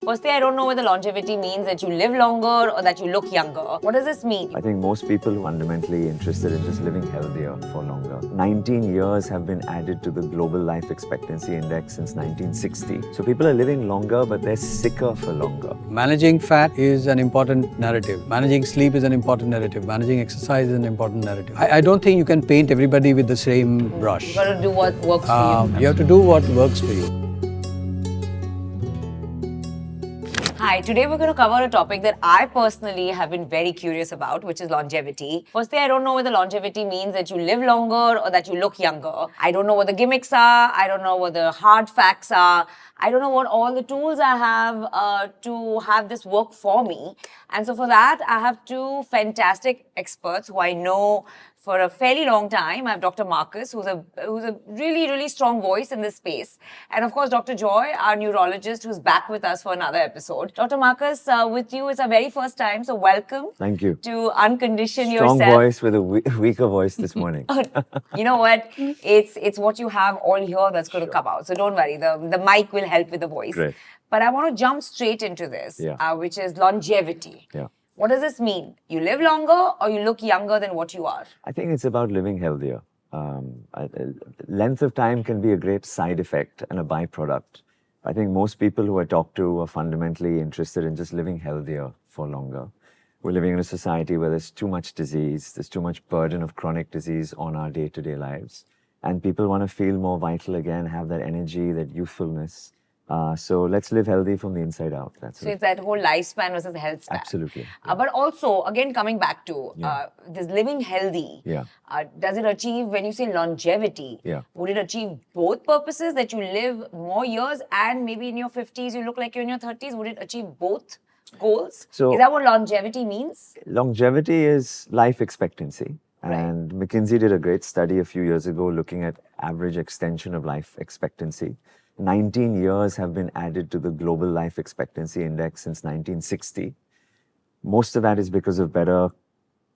Firstly, I don't know whether longevity means that you live longer or that you look younger. What does this mean? I think most people are fundamentally interested in just living healthier for longer. 19 years have been added to the Global Life Expectancy Index since 1960. So people are living longer, but they're sicker for longer. Managing fat is an important narrative. Managing sleep is an important narrative. Managing exercise is an important narrative. I don't think you can paint everybody with the same brush. You've got to do what works for you. You have to do what works for you. Hi, today we're going to cover a topic that I personally have been very curious about, which is longevity. Firstly, I don't know whether longevity means that you live longer or that you look younger. I don't know what the gimmicks are. I don't know what the hard facts are. I don't know what all the tools I have to have this work for me. And so for that, I have two fantastic experts who I know for a fairly long time. I have Dr. Marcus, who's a really, really strong voice in this space. And of course, Dr. Joy, our neurologist, who's back with us for another episode. Dr. Marcus, with you, it's our very first time, so welcome. Thank you. To uncondition Strong yourself. voice with a weaker voice this morning. You know what? It's what you have all here that's going to come out. So don't worry, the mic will help with the voice. Great. But I want to jump straight into this, which is longevity. Yeah. What does this mean? You live longer or you look younger than what you are? I think it's about living healthier. Length of time can be a great side effect and a byproduct. I think most people who I talk to are fundamentally interested in just living healthier for longer. We're living in a society where there's too much disease, there's too much burden of chronic disease on our day-to-day lives. And people want to feel more vital again, have that energy, that youthfulness. So let's live healthy from the inside out. That's So it. it's that whole lifespan versus health span. Absolutely. But also, again, coming back to this living healthy, Yeah. Does it achieve, when you say longevity, would it achieve both purposes, that you live more years and maybe in your 50s you look like you're in your 30s? Would it achieve both goals? So- is that what longevity means? Longevity is life expectancy. And McKinsey did a great study a few years ago looking at average extension of life expectancy. 19 years have been added to the Global Life Expectancy Index since 1960. Most of that is because of better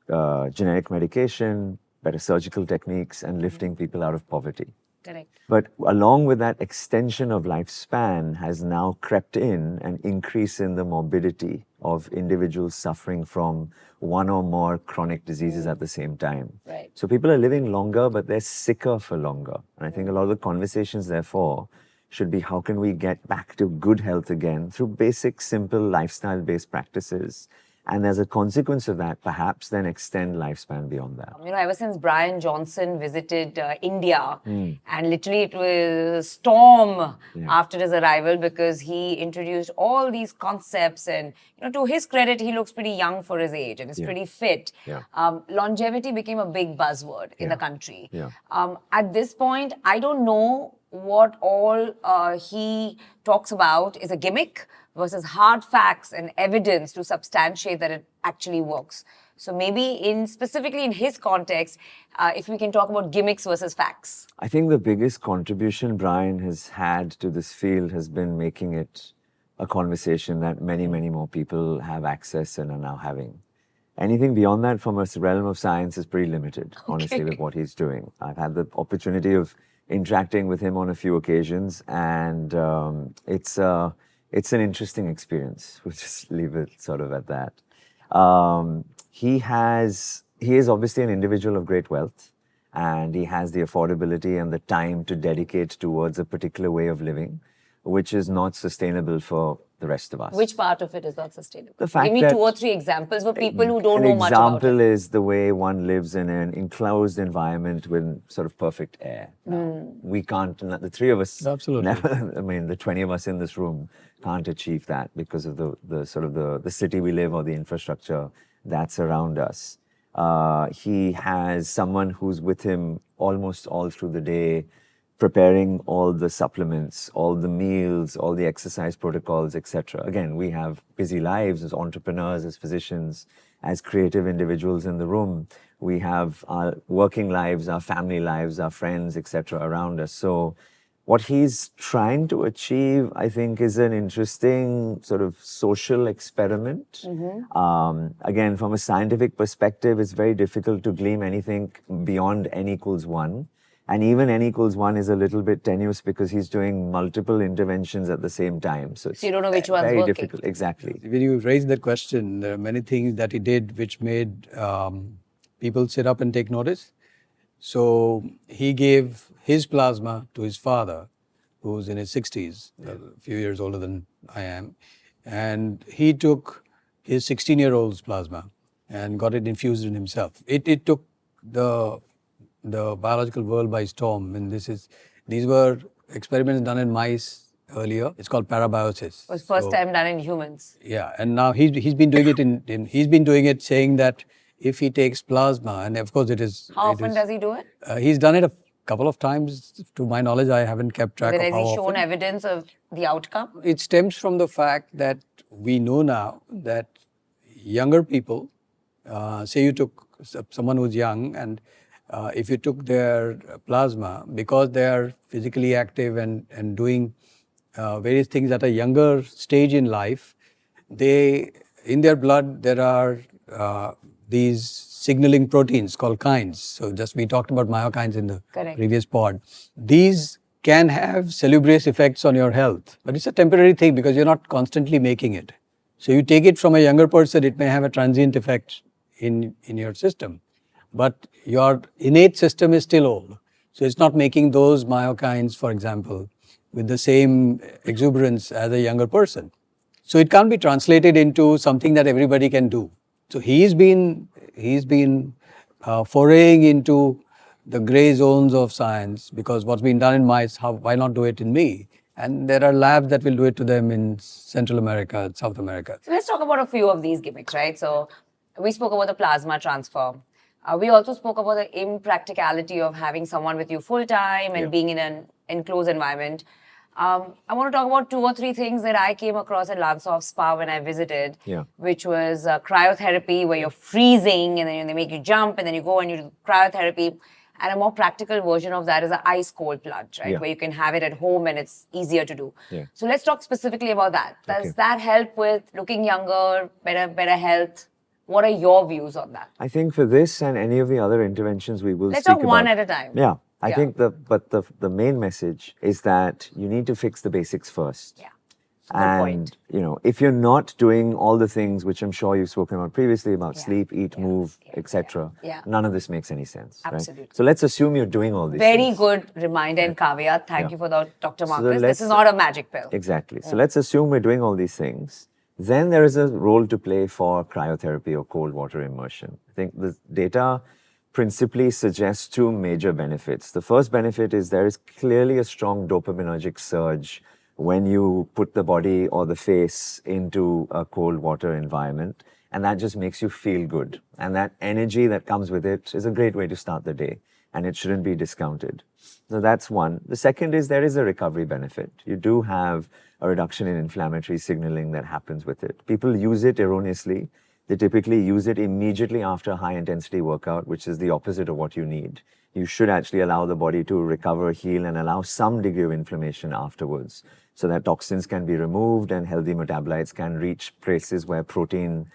genetic medication, better surgical techniques, and lifting people out of poverty. Correct. But along with that extension of lifespan has now crept in an increase in the morbidity of individuals suffering from one or more chronic diseases at the same time. Right. So people are living longer, but they're sicker for longer. And I think a lot of the conversations, therefore, should be how can we get back to good health again through basic, simple lifestyle-based practices. And as a consequence of that, perhaps then extend lifespan beyond that. You know, ever since Bryan Johnson visited India, and literally it was a storm after his arrival because he introduced all these concepts, and you know, to his credit, he looks pretty young for his age and is pretty fit. Longevity became a big buzzword in the country. At this point, I don't know what all he talks about is a gimmick versus hard facts and evidence to substantiate that it actually works. So maybe specifically in his context, if we can talk about gimmicks versus facts. I think the biggest contribution Bryan has had to this field has been making it a conversation that many, many more people have access and are now having. Anything beyond that from a realm of science is pretty limited, honestly, with what he's doing. I've had the opportunity of interacting with him on a few occasions, and it's an interesting experience. We'll just leave it sort of at that. He is obviously an individual of great wealth, and he has the affordability and the time to dedicate towards a particular way of living, which is not sustainable for the rest of us. Which part of it is not sustainable? The fact Give me that 2 or 3 examples for people who don't know much about An example it. is the way one lives in an enclosed environment with sort of perfect air. We can't, the three of us, Absolutely. never, I mean, the 20 of us in this room can't achieve that because of the sort of the city we live or the infrastructure that's around us. He has someone who's with him almost all through the day, preparing all the supplements, all the meals, all the exercise protocols, etc. Again, we have busy lives as entrepreneurs, as physicians, as creative individuals in the room. We have our working lives, our family lives, our friends, etc. around us. So what he's trying to achieve, I think, is an interesting sort of social experiment. Again, from a scientific perspective, it's very difficult to glean anything beyond n = 1. And even n equals 1 is a little bit tenuous because he's doing multiple interventions at the same time. So, it's So you don't know which one's very working. difficult. Exactly. When you raised that question, there are many things that he did which made people sit up and take notice. So he gave his plasma to his father, who's in his 60s, a few years older than I am. And he took his 16-year-old's plasma and got it infused in himself. It took the biological world by storm. And these were experiments done in mice earlier. It's called Parabiosis. It was first time done in humans. Yeah, and now he's been doing it he's been doing it saying that if he takes plasma, and of course it is. How often does he do it? He's done it a couple of times. To my knowledge, I haven't kept track Then of has how he shown often. evidence of the outcome? It stems from the fact that we know now that younger people, say you took someone who's young, and if you took their plasma, because they are physically active and doing various things at a younger stage in life, in their blood there are these signaling proteins called kines. So we talked about myokines in the Correct. previous pod. These can have salubrious effects on your health, but it's a temporary thing because you're not constantly making it. So you take it from a younger person, it may have a transient effect in your system, but your innate system is still old. So it's not making those myokines, for example, with the same exuberance as a younger person. So it can't be translated into something that everybody can do. So he's been foraying into the gray zones of science, because what's been done in mice, why not do it in me? And there are labs that will do it to them in Central America, South America. So let's talk about a few of these gimmicks, right? So we spoke about the plasma transfer. We also spoke about the impracticality of having someone with you full time and being in an enclosed environment. I want to talk about 2 or 3 things that I came across at Lansoft Spa when I visited, which was cryotherapy, where you're freezing and then they make you jump and then you go and you do cryotherapy. And a more practical version of that is an ice cold plunge, right? Where you can have it at home and it's easier to do. So let's talk specifically about that. Does that help with looking younger, better health? What are your views on that? I think for this and any of the other interventions we will Let's speak talk about. one at a time. Yeah. I think the main message is that you need to fix the basics first. Yeah. And if you're not doing all the things which I'm sure you've spoken about previously about sleep, eat, move, etc., none of this makes any sense. Absolutely. Right? So let's assume you're doing all these Very things. good reminder and caveat. Thank you for that, Dr. Marcus. This is not a magic pill. Exactly. So let's assume we're doing all these things. Then there is a role to play for cryotherapy or cold water immersion. I think the data principally suggests 2 major benefits. The first benefit is there is clearly a strong dopaminergic surge when you put the body or the face into a cold water environment, and that just makes you feel good. And that energy that comes with it is a great way to start the day, and it shouldn't be discounted. So that's one. The second is there is a recovery benefit. You do have a reduction in inflammatory signaling that happens with it. People use it erroneously. They typically use it immediately after a high-intensity workout, which is the opposite of what you need. You should actually allow the body to recover, heal, and allow some degree of inflammation afterwards, so that toxins can be removed and healthy metabolites can reach places where protein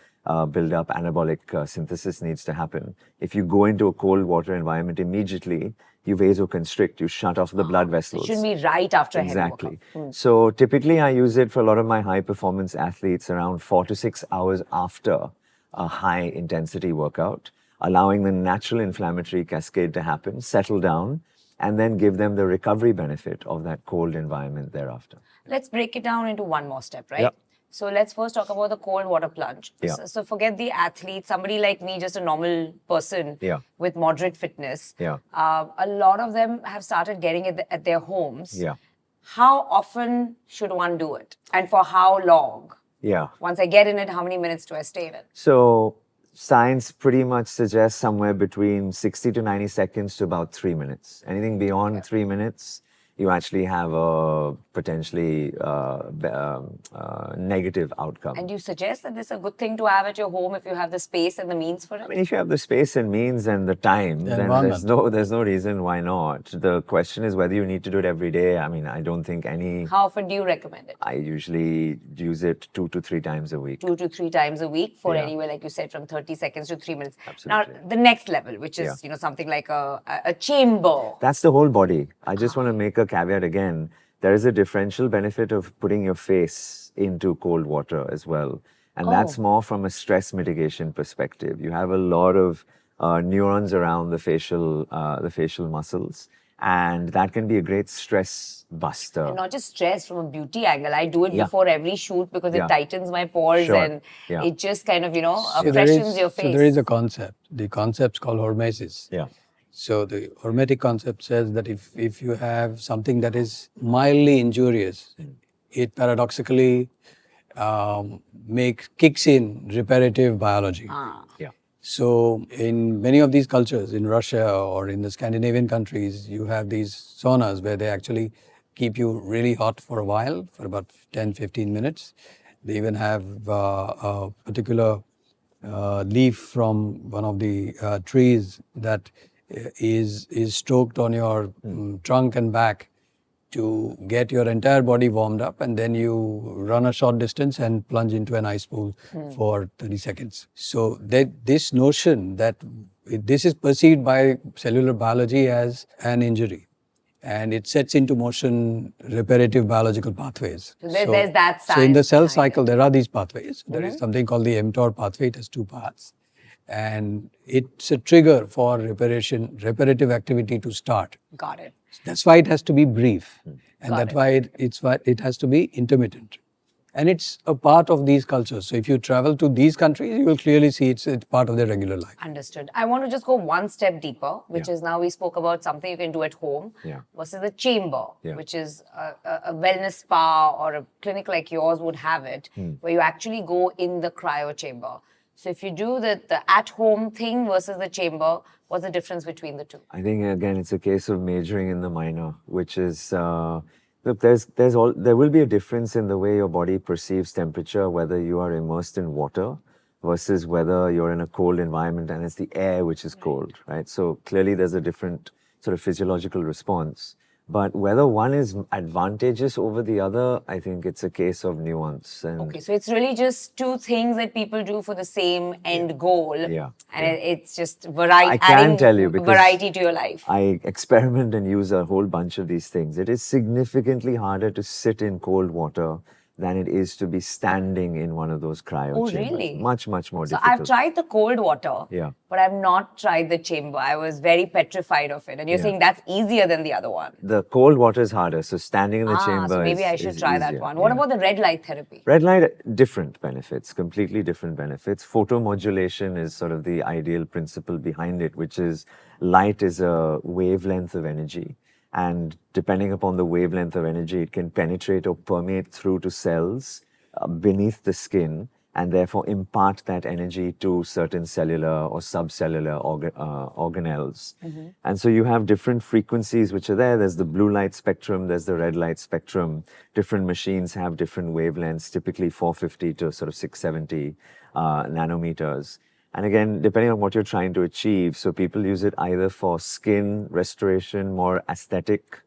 build-up, anabolic synthesis needs to happen. If you go into a cold water environment immediately, you vasoconstrict, you shut off the blood vessels. It shouldn't be right after a heavy Exactly. workout. So typically I use it for a lot of my high-performance athletes around 4 to 6 hours after a high-intensity workout, allowing the natural inflammatory cascade to happen, settle down, and then give them the recovery benefit of that cold environment thereafter. Let's break it down into one more step, right? Yep. So let's first talk about the cold water plunge. Yeah. So forget the athlete, somebody like me, just a normal person with moderate fitness. A lot of them have started getting it at their homes. How often should one do it? And for how long? Once I get in it, how many minutes do I stay in it? So science pretty much suggests somewhere between 60 to 90 seconds to about 3 minutes. Anything beyond 3 minutes, you actually have a potentially negative outcome. And you suggest that this is a good thing to have at your home if you have the space and the means for it? I mean, if you have the space and means and the time, then there's no reason why not. The question is whether you need to do it every day. I mean, I don't think any. How often do you recommend it? I usually use it 2 to 3 times a week. 2 to 3 times a week for Yeah. anywhere, like you said, from 30 seconds to 3 minutes. Absolutely. Now, the next level, which is something like a chamber. That's the whole body. I just want to make a caveat again. There is a differential benefit of putting your face into cold water as well. And that's more from a stress mitigation perspective. You have a lot of neurons around the facial muscles. And that can be a great stress buster. And not just stress, from a beauty angle. I do it before every shoot because it tightens my pores and it just kind of, freshens your face. So there is a concept. The concept's called Hormesis. Yeah. So the Hormetic concept says that if you have something that is mildly injurious, it paradoxically kicks in reparative biology. Yeah. So in many of these cultures, in Russia or in the Scandinavian countries, you have these saunas where they actually keep you really hot for a while, for about 10, 15 minutes. They even have a particular leaf from one of the trees that is stroked on your trunk and back to get your entire body warmed up, and then you run a short distance and plunge into an ice pool for 30 seconds. So this notion that this is perceived by cellular biology as an injury, and it sets into motion reparative biological pathways. So there's that science. So in the cell cycle, there are these pathways. There is something called the mTOR pathway. It has 2 paths. And it's a trigger for reparative activity to start. Got it. That's why it has to be brief. And that's why it. it has to be intermittent. And it's a part of these cultures. So if you travel to these countries, you will clearly see it's part of their regular life. Understood. I want to just go one step deeper, which is now we spoke about something you can do at home versus a chamber, which is a wellness spa or a clinic like yours would have it, where you actually go in the cryo chamber. So if you do the at-home thing versus the chamber, what's the difference between the two? I think, again, it's a case of majoring in the minor, which is, look, there will be a difference in the way your body perceives temperature, whether you are immersed in water versus whether you're in a cold environment and it's the air which is cold, right? So clearly there's a different sort of physiological response. But whether one is advantageous over the other, I think it's a case of nuance. And okay, so it's really just two things that people do for the same end goal. Yeah. And it's just variety. I can tell you because variety to your life. I experiment and use a whole bunch of these things. It is significantly harder to sit in cold water than it is to be standing in one of those cryo chambers. Really? Much, much more So difficult. I've tried the cold water, Yeah. but I've not tried the chamber. I was very petrified of it. And you're saying that's easier than the other one. The cold water is harder, so standing in the chamber so maybe I should is try that easier. one. What about the red light therapy? Red light, different benefits, completely different benefits. Photomodulation is sort of the ideal principle behind it, which is light is a wavelength of energy. And depending upon the wavelength of energy, it can penetrate or permeate through to cells beneath the skin and therefore impart that energy to certain cellular or subcellular organelles. And so you have different frequencies which are there. There's the blue light spectrum, there's the red light spectrum. Different machines have different wavelengths, typically 450 to sort of 670 nanometers. And again, depending on what you're trying to achieve, so people use it either for skin restoration, more aesthetic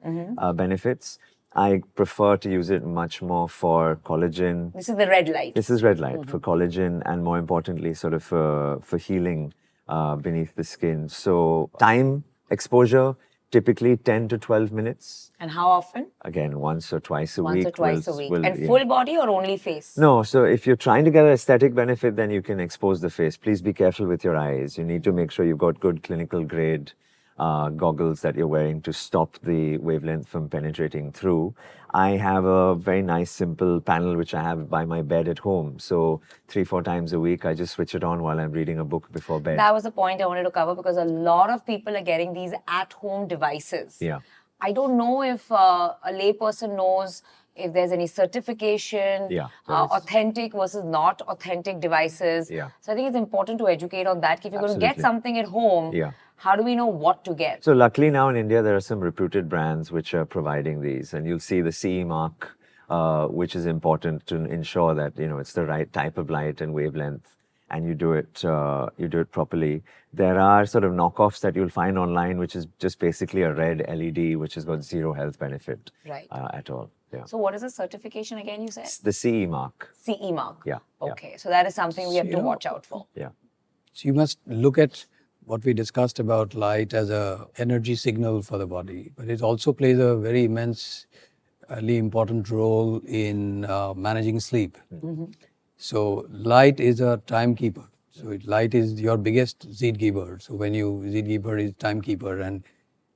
benefits. I prefer to use it much more for collagen. This is the red light. This is red light for collagen and more importantly, sort of for healing beneath the skin. So time exposure, typically 10 to 12 minutes. And how often? Again, once or twice a week. Once or twice a week. And full body or only face? No, so if you're trying to get an aesthetic benefit, then you can expose the face. Please be careful with your eyes. You need to make sure you've got good clinical grade goggles that you're wearing to stop the wavelength from penetrating through. I have a very nice simple panel which I have by my bed at home. So 3-4 times a week, I just switch it on while I'm reading a book before bed. That was the point I wanted to cover because a lot of people are getting these at-home devices. Yeah. I don't know if a layperson knows, if there's any certification, Yeah, there is. authentic versus not authentic devices. Yeah. So I think it's important to educate on that. If you're going to get Absolutely. something at home, Yeah. how do we know what to get? So luckily now in India, there are some reputed brands which are providing these, and you'll see the CE mark, which is important to ensure that, it's the right type of light and wavelength, and you do it properly. There are sort of knockoffs that you'll find online, which is just basically a red LED, which has got zero health benefit Right. at all. Yeah. So what is the certification again, you said? The CE mark. CE mark. Yeah. Okay. So that is something we have to watch out for. Yeah. So you must look at what we discussed about light as a energy signal for the body, but it also plays a very immensely important role in managing sleep. So light is a timekeeper. So light is your biggest Zeitgeber. So Zeitgeber is timekeeper, and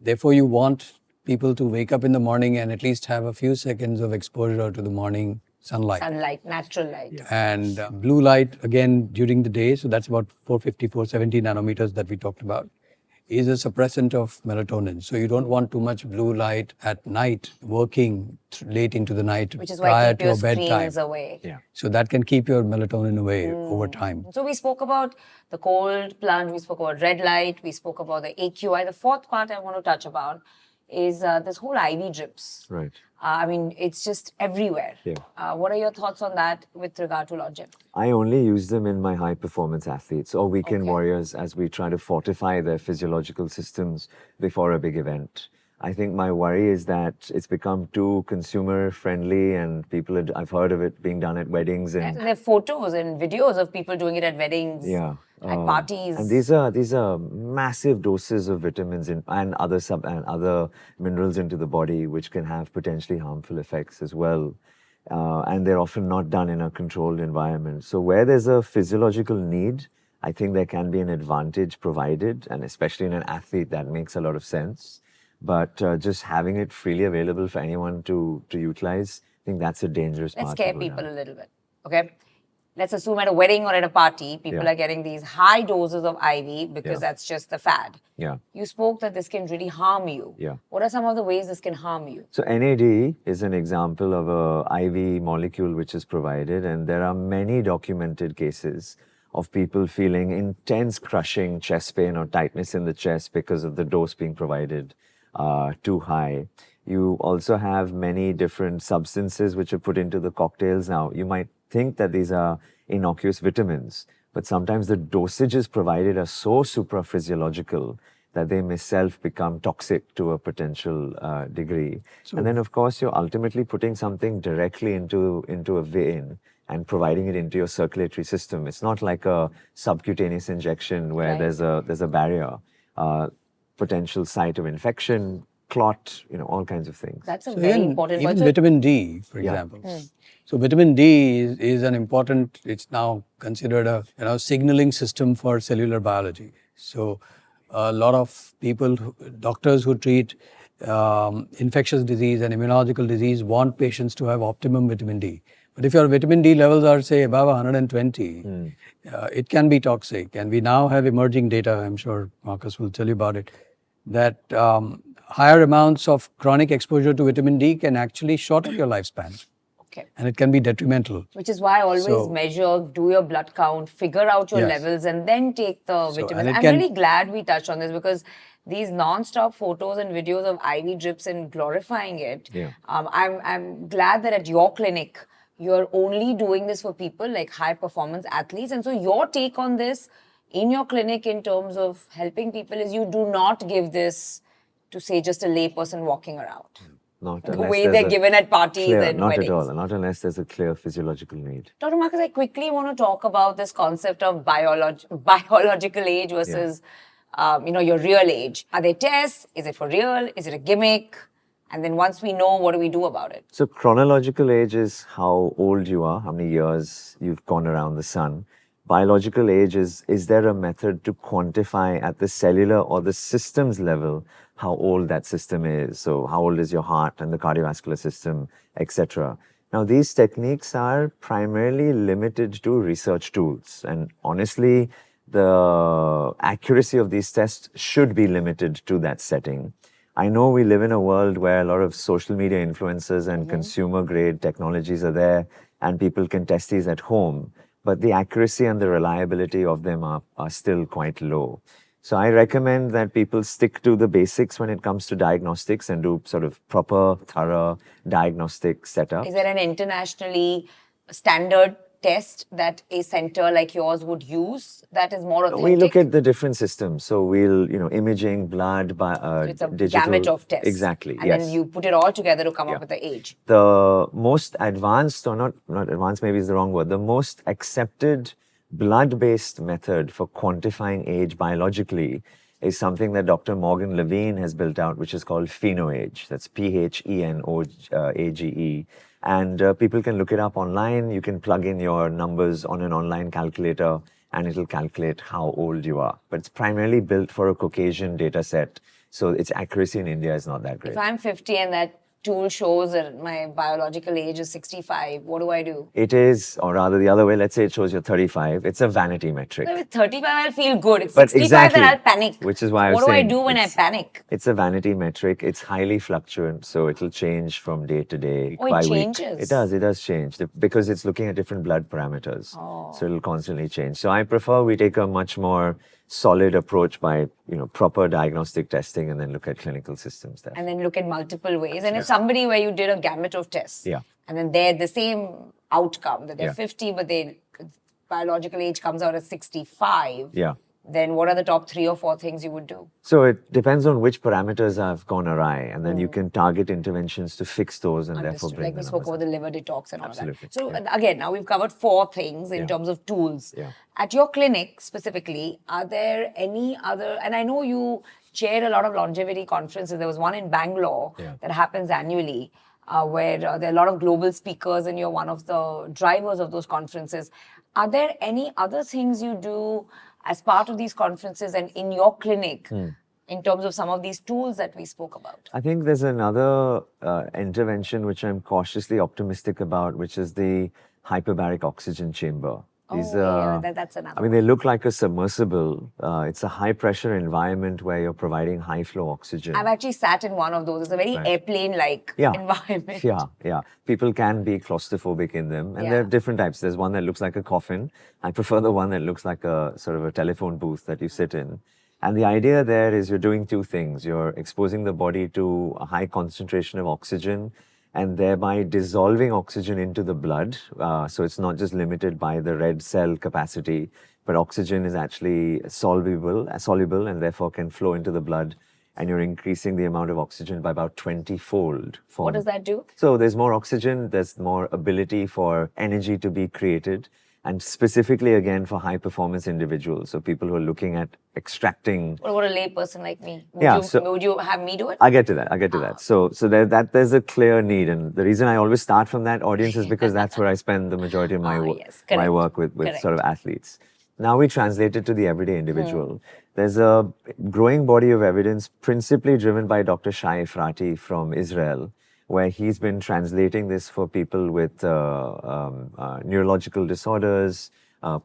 therefore you want people to wake up in the morning and at least have a few seconds of exposure to the morning sunlight. Sunlight, natural light. And blue light, again, during the day, so that's about 450, 470 nanometers that we talked about, is a suppressant of melatonin. So you don't want too much blue light at night, working late into the night Which is why prior keep to your your bedtime. screens away. Yeah. So that can keep your melatonin away over time. So we spoke about the cold plunge, we spoke about red light, we spoke about the AQI. The fourth part I want to touch upon is this whole IV drips. Right. I mean, it's just everywhere. Yeah. What are your thoughts on that with regard to longevity? I only use them in my high performance athletes or weekend Okay. warriors as we try to fortify their physiological systems before a big event. I think my worry is that it's become too consumer friendly, and I've heard of it being done at weddings and There are photos and videos of people doing it at weddings, yeah. at parties. And these are massive doses of vitamins and other minerals into the body, which can have potentially harmful effects as well. And they're often not done in a controlled environment. So where there's a physiological need, I think there can be an advantage provided, and especially in an athlete, that makes a lot of sense. But just having it freely available for anyone to utilize, I think that's a dangerous Let's part. scare to go people down. a little bit, okay? Let's assume at a wedding or at a party, people Yeah. are getting these high doses of IV because Yeah. that's just the fad. Yeah. You spoke that this can really harm you. Yeah. What are some of the ways this can harm you? So NAD is an example of a IV molecule which is provided, and there are many documented cases of people feeling intense crushing chest pain or tightness in the chest because of the dose being provided too high. You also have many different substances which are put into the cocktails. Now, you might think that these are innocuous vitamins, but sometimes the dosages provided are so supraphysiological that they may become toxic to a potential degree. And then, of course, you're ultimately putting something directly into a vein and providing it into your circulatory system. It's not like a subcutaneous injection where Right. there's a barrier, potential site of infection, clot, all kinds of things. That's a So very important even point. So vitamin D, for Yeah. example. So vitamin D is an important, it's now considered a signaling system for cellular biology. So a lot of people, doctors who treat infectious disease and immunological disease want patients to have optimum vitamin D. But if your vitamin D levels are, say, above 120, it can be toxic. And we now have emerging data, I'm sure Marcus will tell you about it, that higher amounts of chronic exposure to vitamin D can actually shorten your lifespan. okay. And it can be detrimental. Which is why I always So- measure, do your blood count, figure out your Yes. levels, and then take the So, vitamins. and it I'm can- really glad we touched on this because these non-stop photos and videos of IV drips and glorifying it. Yeah. I'm glad that at your clinic you're only doing this for people like high performance athletes. And so your take on this in your clinic in terms of helping people is you do not give this to say just a lay person walking around. Not The unless way there's they're a given at parties clear, and not weddings. at all, not unless there's a clear physiological need. Dr. Marcus, I quickly want to talk about this concept of biological age versus, your real age. Are they tests? Is it for real? Is it a gimmick? And then once we know, what do we do about it? So chronological age is how old you are, how many years you've gone around the sun. Biological age is there a method to quantify at the cellular or the systems level how old that system is? So how old is your heart and the cardiovascular system, etc. Now these techniques are primarily limited to research tools, and honestly, the accuracy of these tests should be limited to that setting. I know we live in a world where a lot of social media influencers and consumer grade technologies are there, and people can test these at home, but the accuracy and the reliability of them are still quite low. So I recommend that people stick to the basics when it comes to diagnostics and do sort of proper, thorough diagnostic setup. Is there an internationally standard test that a center like yours would use that is more authentic? We look at the different systems. So we'll, imaging, blood, So it's a digital. gamut of tests. Exactly, and yes. then you put it all together to come up with the age. The most advanced, or not advanced, maybe is the wrong word, the most accepted blood-based method for quantifying age biologically is something that Dr. Morgan Levine has built out, which is called PhenoAge. That's PhenoAge. And people can look it up online. You can plug in your numbers on an online calculator and it'll calculate how old you are. But it's primarily built for a Caucasian data set. So its accuracy in India is not that great. If I'm 50 and that tool shows that my biological age is 65, what do I do? It is, or rather the other way, let's say it shows you're 35. It's a vanity metric. With 35, I'll feel good. It's But 65 exactly, that I'll panic. which is why I was What do I saying do when I it's- panic? It's a vanity metric. It's highly fluctuant, so it'll change from day to day, Oh, it by week. changes? It does change because it's looking at different blood parameters. Oh. So it'll constantly change. So I prefer we take a much more solid approach by, proper diagnostic testing and then look at clinical systems there. And then look at multiple ways. And if somebody where you did a gamut of tests, Yeah. and then they're the same outcome, that they're Yeah. 50, but their biological age comes out as 65, Yeah. then what are the top 3 or 4 things you would do? So it depends on which parameters have gone awry, and then you can target interventions to fix those and therefore Understood. bring Like we the spoke numbers about the liver detox and Absolutely. all that. So again, now we've covered 4 things in Yeah. terms of tools. Yeah. At your clinic specifically, are there any other, and I know you chair a lot of longevity conferences. There was one in Bangalore Yeah. that happens annually where there are a lot of global speakers and you're one of the drivers of those conferences. Are there any other things you do as part of these conferences and in your clinic in terms of some of these tools that we spoke about? I think there's another intervention which I'm cautiously optimistic about, which is the hyperbaric oxygen chamber. That's another I mean, they look like a submersible. It's a high pressure environment where you're providing high flow oxygen. I've actually sat in one of those. It's a very airplane-like environment. Yeah. People can be claustrophobic in them. And there are Yeah. different types. There's one that looks like a coffin. I prefer the one that looks like a sort of a telephone booth that you sit in. And the idea there is you're doing 2 things. You're exposing the body to a high concentration of oxygen and thereby dissolving oxygen into the blood. So it's not just limited by the red cell capacity, but oxygen is actually soluble and therefore can flow into the blood. And you're increasing the amount of oxygen by about 20-fold. What does that do? So there's more oxygen, there's more ability for energy to be created, and specifically again for high performance individuals. So people who are looking at extracting. What about a lay person like me? Would you have me do it? I get to that. So there's a clear need, and the reason I always start from that audience is because that's where I spend the majority of my my work with sort of athletes. Now we translate it to the everyday individual. There's a growing body of evidence, principally driven by Dr. Shai Efrati from Israel, where he's been translating this for people with neurological disorders,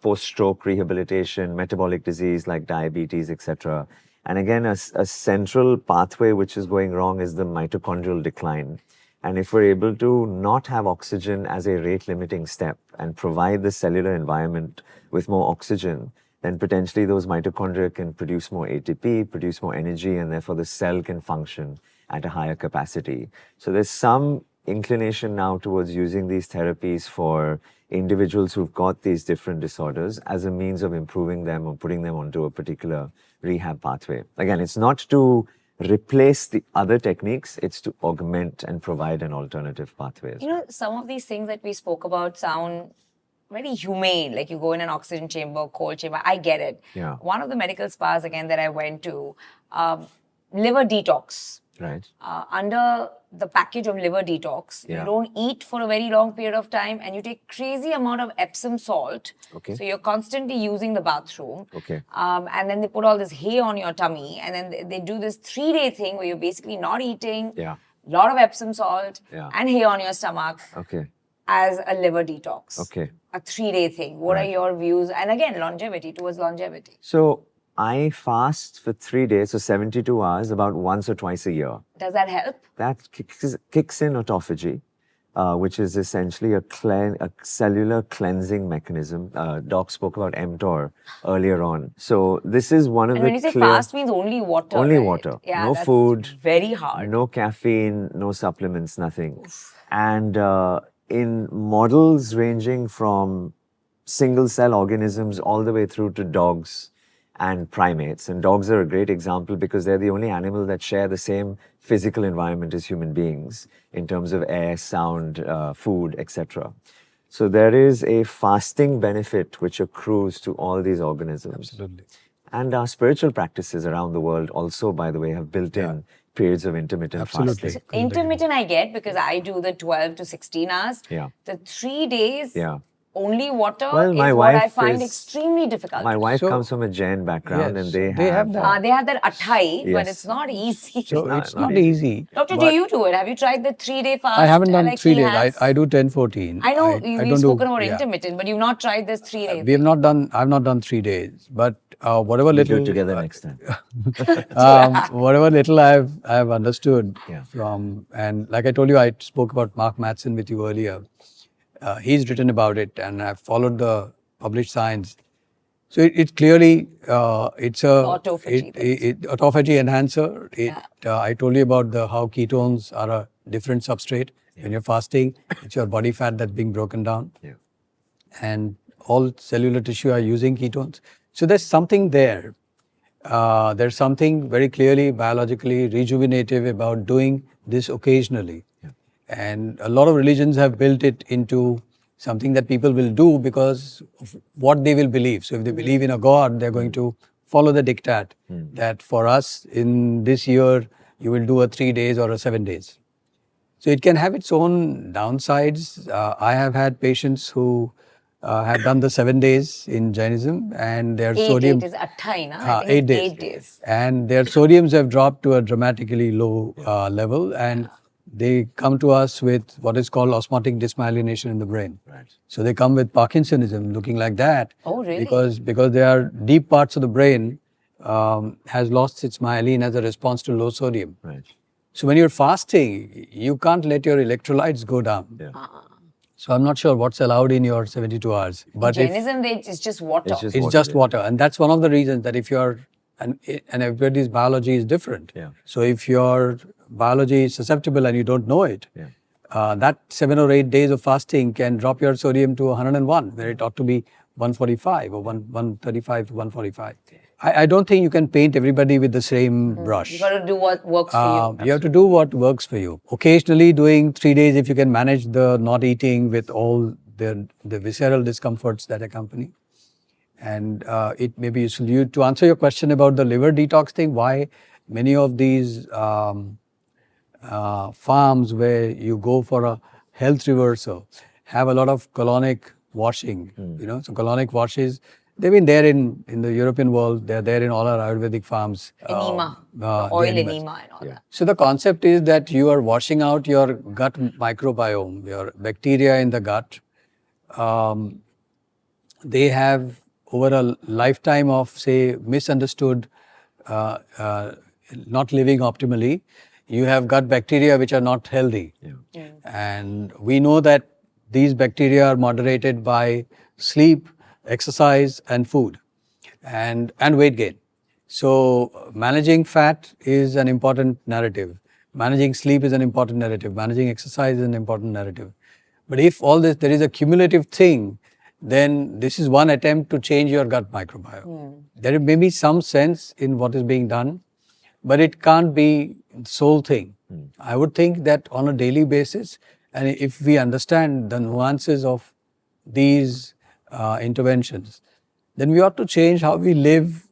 post-stroke rehabilitation, metabolic disease like diabetes, etc. And again, a central pathway which is going wrong is the mitochondrial decline. And if we're able to not have oxygen as a rate-limiting step and provide the cellular environment with more oxygen, then potentially those mitochondria can produce more ATP, produce more energy, and therefore the cell can function at a higher capacity. So there's some inclination now towards using these therapies for individuals who've got these different disorders as a means of improving them or putting them onto a particular rehab pathway. Again, it's not to replace the other techniques, it's to augment and provide an alternative pathway. You know, some of these things that we spoke about sound very humane, like you go in an oxygen chamber, cold chamber. I get it. Yeah. One of the medical spas, again, that I went to, liver detox. Right. Under the package of liver detox, you don't eat for a very long period of time and you take crazy amount of Epsom salt. Okay. So you're constantly using the bathroom. Okay. And then they put all this hay on your tummy and then they do this 3-day thing where you're basically not eating, Yeah. a lot of Epsom salt Yeah. and hay on your stomach Okay. as a liver detox. Okay. A 3-day thing. What are Right. your views? And again, longevity, towards longevity. So I fast for 3 days, so 72 hours, about once or twice a year. Does that help? That kicks in autophagy, which is essentially a cellular cleansing mechanism. Doc spoke about mTOR earlier on. So this is one of And the when you say fast means only water, only right? water. Yeah, No that's food. very hard. No caffeine, no supplements, nothing. And in models ranging from single cell organisms all the way through to dogs and primates. And dogs are a great example because they're the only animal that share the same physical environment as human beings in terms of air, sound, food, etc. So there is a fasting benefit which accrues to all these organisms. Absolutely. And our spiritual practices around the world also, by the way, have built in periods of intermittent Absolutely. fasting. Intermittent I get because I do the 12 to 16 hours. Yeah. The 3 days, Yeah. only water Well, my is what I wife find is- extremely difficult. My wife So- comes from a Jain background, Yes, and they they have have that. They have that athai, but Yes. it's not easy. So not- it's not not easy. Doctor, do but you do it? Have you tried the 3-day fast? I haven't done like 3 he days. has? I do 10-14. I know I you've don't spoken do, about yeah. intermittent, but you've not tried this 3-day. We have not done. I've not done 3 days, but whatever We'll little do it together next time. whatever little I've understood Yeah. from, and like I told you, I spoke about Mark Mattson with you earlier. He's written about it, and I've followed the published science. So it clearly it's a Autophagy autophagy enhancer. I told you about how ketones are a different substrate. When you're fasting, it's your body fat that's being broken down. Yeah. And all cellular tissue are using ketones. So there's something there. There's something very clearly biologically rejuvenative about doing this occasionally. Yeah. And a lot of religions have built it into something that people will do because of what they will believe. So if they believe in a God, they're going to follow the diktat that for us in this year, you will do a 3 days or a 7 days. So it can have its own downsides. I have had patients who have done the 7 days in Jainism, and their sodium 8 is athai, na? I think 8 it's days. 8 days. And their sodiums have dropped to a dramatically low level, and they come to us with what is called osmotic dysmyelination in the brain. Right. So they come with Parkinsonism, looking like that. Oh, really? Because they are deep parts of the brain has lost its myelin as a response to low sodium. Right. So when you're fasting, you can't let your electrolytes go down. Yeah. So I'm not sure what's allowed in your 72 hours. But if Jainism, it's just water. It's just it's water, just yeah. water, and that's one of the reasons that if you're and everybody's biology is different. Yeah. So if your biology is susceptible and you don't know it, Yeah. that 7 or 8 days of fasting can drop your sodium to 101, where it ought to be 145 or 135 to 145. I don't think you can paint everybody with the same brush. You got to do what works for you. You have to do what works for you. Occasionally doing 3 days, if you can manage the not eating with all the visceral discomforts that accompany. And it may be useful. To answer your question about the liver detox thing, why many of these farms where you go for a health reversal have a lot of colonic washing, so colonic washes, they've been there in the European world, they're there in all our Ayurvedic farms. Enema, the oil enemas. enema and all that. So the concept is that you are washing out your gut microbiome, your bacteria in the gut. They have over a lifetime of, say, misunderstood, not living optimally, you have gut bacteria which are not healthy. Yeah. And we know that these bacteria are moderated by sleep, exercise, and food, and weight gain. So managing fat is an important narrative. Managing sleep is an important narrative. Managing exercise is an important narrative. But if all this, there is a cumulative thing, then this is one attempt to change your gut microbiome. There may be some sense in what is being done, but it can't be the sole thing. I would think that on a daily basis, and if we understand the nuances of these interventions, then we ought to change how we live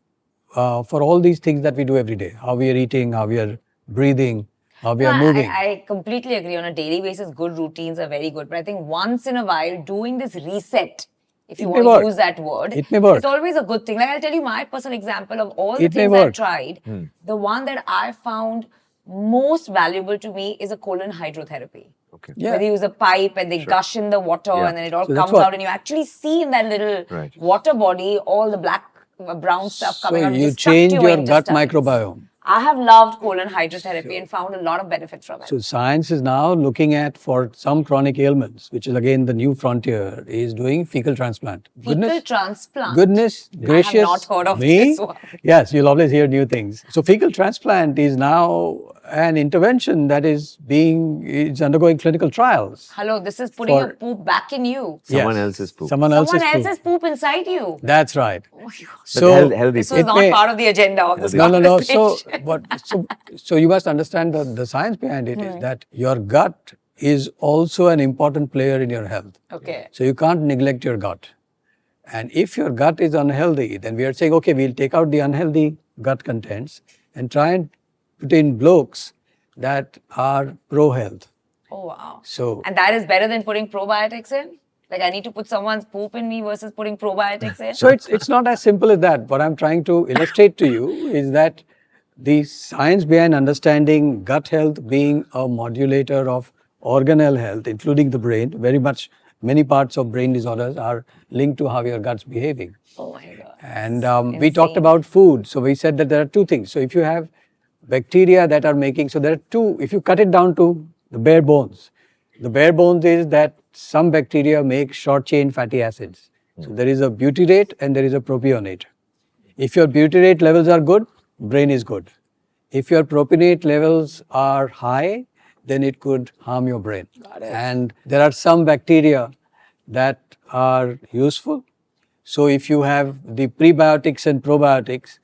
for all these things that we do every day. How we are eating, how we are breathing, how we are moving. I completely agree. On a daily basis, good routines are very good. But I think once in a while, doing this reset, if you It may want to work. use that word, It may work. it's always a good thing. Like I'll tell you my personal example of all the It may things I work. tried. The one that I found most valuable to me is a colon hydrotherapy. Okay. Yeah. Where they use a pipe and they gush in the water Yeah. and then it all So that's comes what- out and you actually see in that little Right. water body all the black brown stuff So coming out. you It's stuck to change your gut intestines. microbiome. I have loved colon hydrotherapy and found a lot of benefit from it. So science is now looking at, for some chronic ailments, which is again the new frontier, is doing fecal transplant. Fecal transplant. Goodness gracious I have not heard of me. this one. Yes, you'll always hear new things. So fecal transplant is now an intervention that is undergoing clinical trials. Hello, this is putting For- your poop back in you. Someone Yes. else's poop. Someone Someone else's else's poop. poop inside you. That's right. Oh my God. So healthy This poop. was not may- part of the agenda of this no. conversation. So you must understand the science behind it is that your gut is also an important player in your health. Okay. So you can't neglect your gut. And if your gut is unhealthy, then we are saying, okay, we'll take out the unhealthy gut contents and try and put in blocks that are pro-health. Oh wow. So And that is better than putting probiotics in? Like I need to put someone's poop in me versus putting probiotics in? So it's not as simple as that. What I'm trying to illustrate to you is that the science behind understanding gut health being a modulator of organelle health, including the brain, very much many parts of brain disorders are linked to how your gut's behaving. Oh my God. And we talked Insane. about food. So we said that there are two things. So if you have bacteria that are making, so there are two, if you cut it down to the bare bones, the bare bones is that some bacteria make short chain fatty acids. So there is a butyrate and there is a propionate. If your butyrate levels are good, brain is good. If your propionate levels are high, then it could harm your brain. And there are some bacteria that are useful. So if you have the prebiotics and probiotics,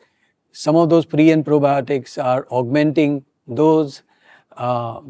some of those pre and probiotics are augmenting those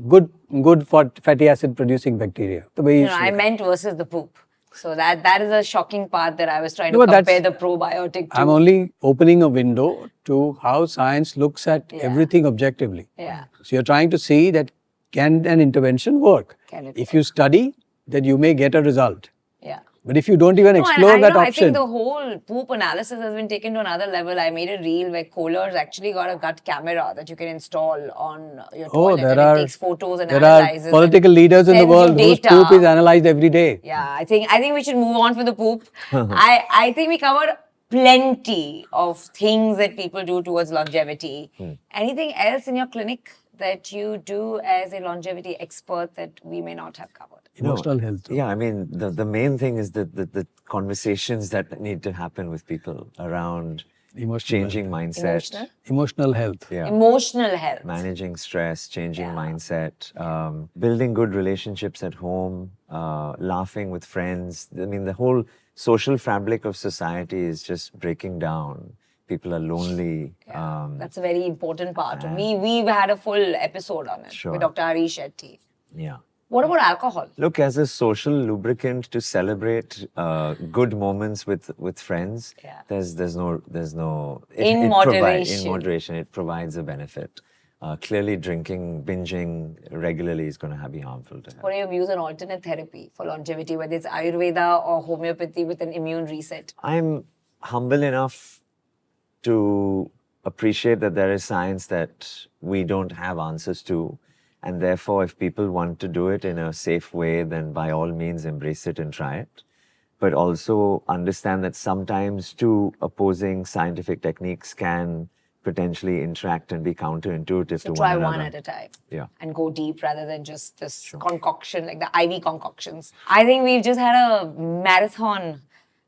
good fatty acid producing bacteria. The way you should I look at it. meant versus the poop. So that is a shocking part that I was trying to No, but compare the that's- probiotic to. I'm only opening a window to how science looks at everything objectively. Yeah. So you're trying to see that can an intervention work? Can it If you study, then you may get a result. Yeah. But if you don't even No, and explore that I option, think the whole poop analysis has been taken to another level. I made a reel where Kohler's actually got a gut camera that you can install on your toilet and it takes photos and there analyzes. are political and leaders in the sends you world whose data. poop is analyzed every day. Yeah, I think we should move on for the poop. I think we covered plenty of things that people do towards longevity. Anything else in your clinic that you do as a longevity expert that we may not have covered? Emotional health. Yeah, I mean, the main thing is the conversations that need to happen with people around Emotional changing mindset. Emotional health. Yeah. Emotional health. Managing stress, changing mindset, building good relationships at home, laughing with friends. I mean, the whole social fabric of society is just breaking down. People are lonely. That's a very important part. We've had a full episode on it Sure. with Dr. Hari Shetty. Yeah. What about alcohol? Look, as a social lubricant to celebrate good moments with friends, Yeah. there's no In moderation. In moderation, it provides a benefit. Clearly, drinking, binging regularly is going to be harmful to health. What are your views on alternate therapy for longevity, whether it's Ayurveda or homeopathy with an immune reset? I'm humble enough to appreciate that there is science that we don't have answers to. And therefore, if people want to do it in a safe way, then by all means embrace it and try it. But also understand that sometimes two opposing scientific techniques can potentially interact and be counterintuitive So to try one one another. at a time. Yeah. And go deep rather than just this concoction, like the IV concoctions. I think we've just had a marathon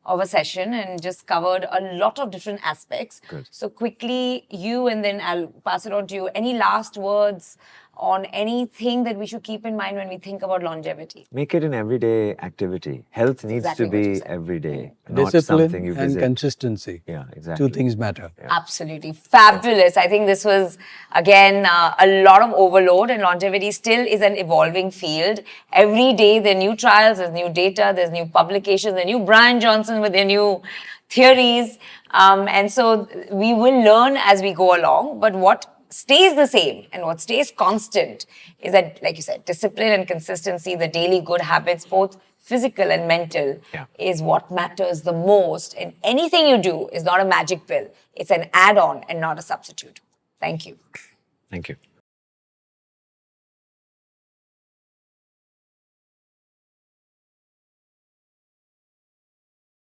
of a session and just covered a lot of different aspects. Good. So quickly, you and then I'll pass it on to you. Any last words on anything that we should keep in mind when we think about longevity? Make it an everyday activity. Health needs exactly to what you be said. every day, not Discipline something you and visit. consistency. Yeah, exactly. Two things matter. Absolutely fabulous. I think this was, again, a lot of overload, and longevity still is an evolving field. Every day there are new trials, there's new data, there's new publications, there's new Bryan Johnson with their new theories. And so we will learn as we go along. But what stays the same and what stays constant is that, like you said, discipline and consistency, the daily good habits, both physical and mental, is what matters the most. And anything you do is not a magic pill. It's an add-on and not a substitute. Thank you. Thank you.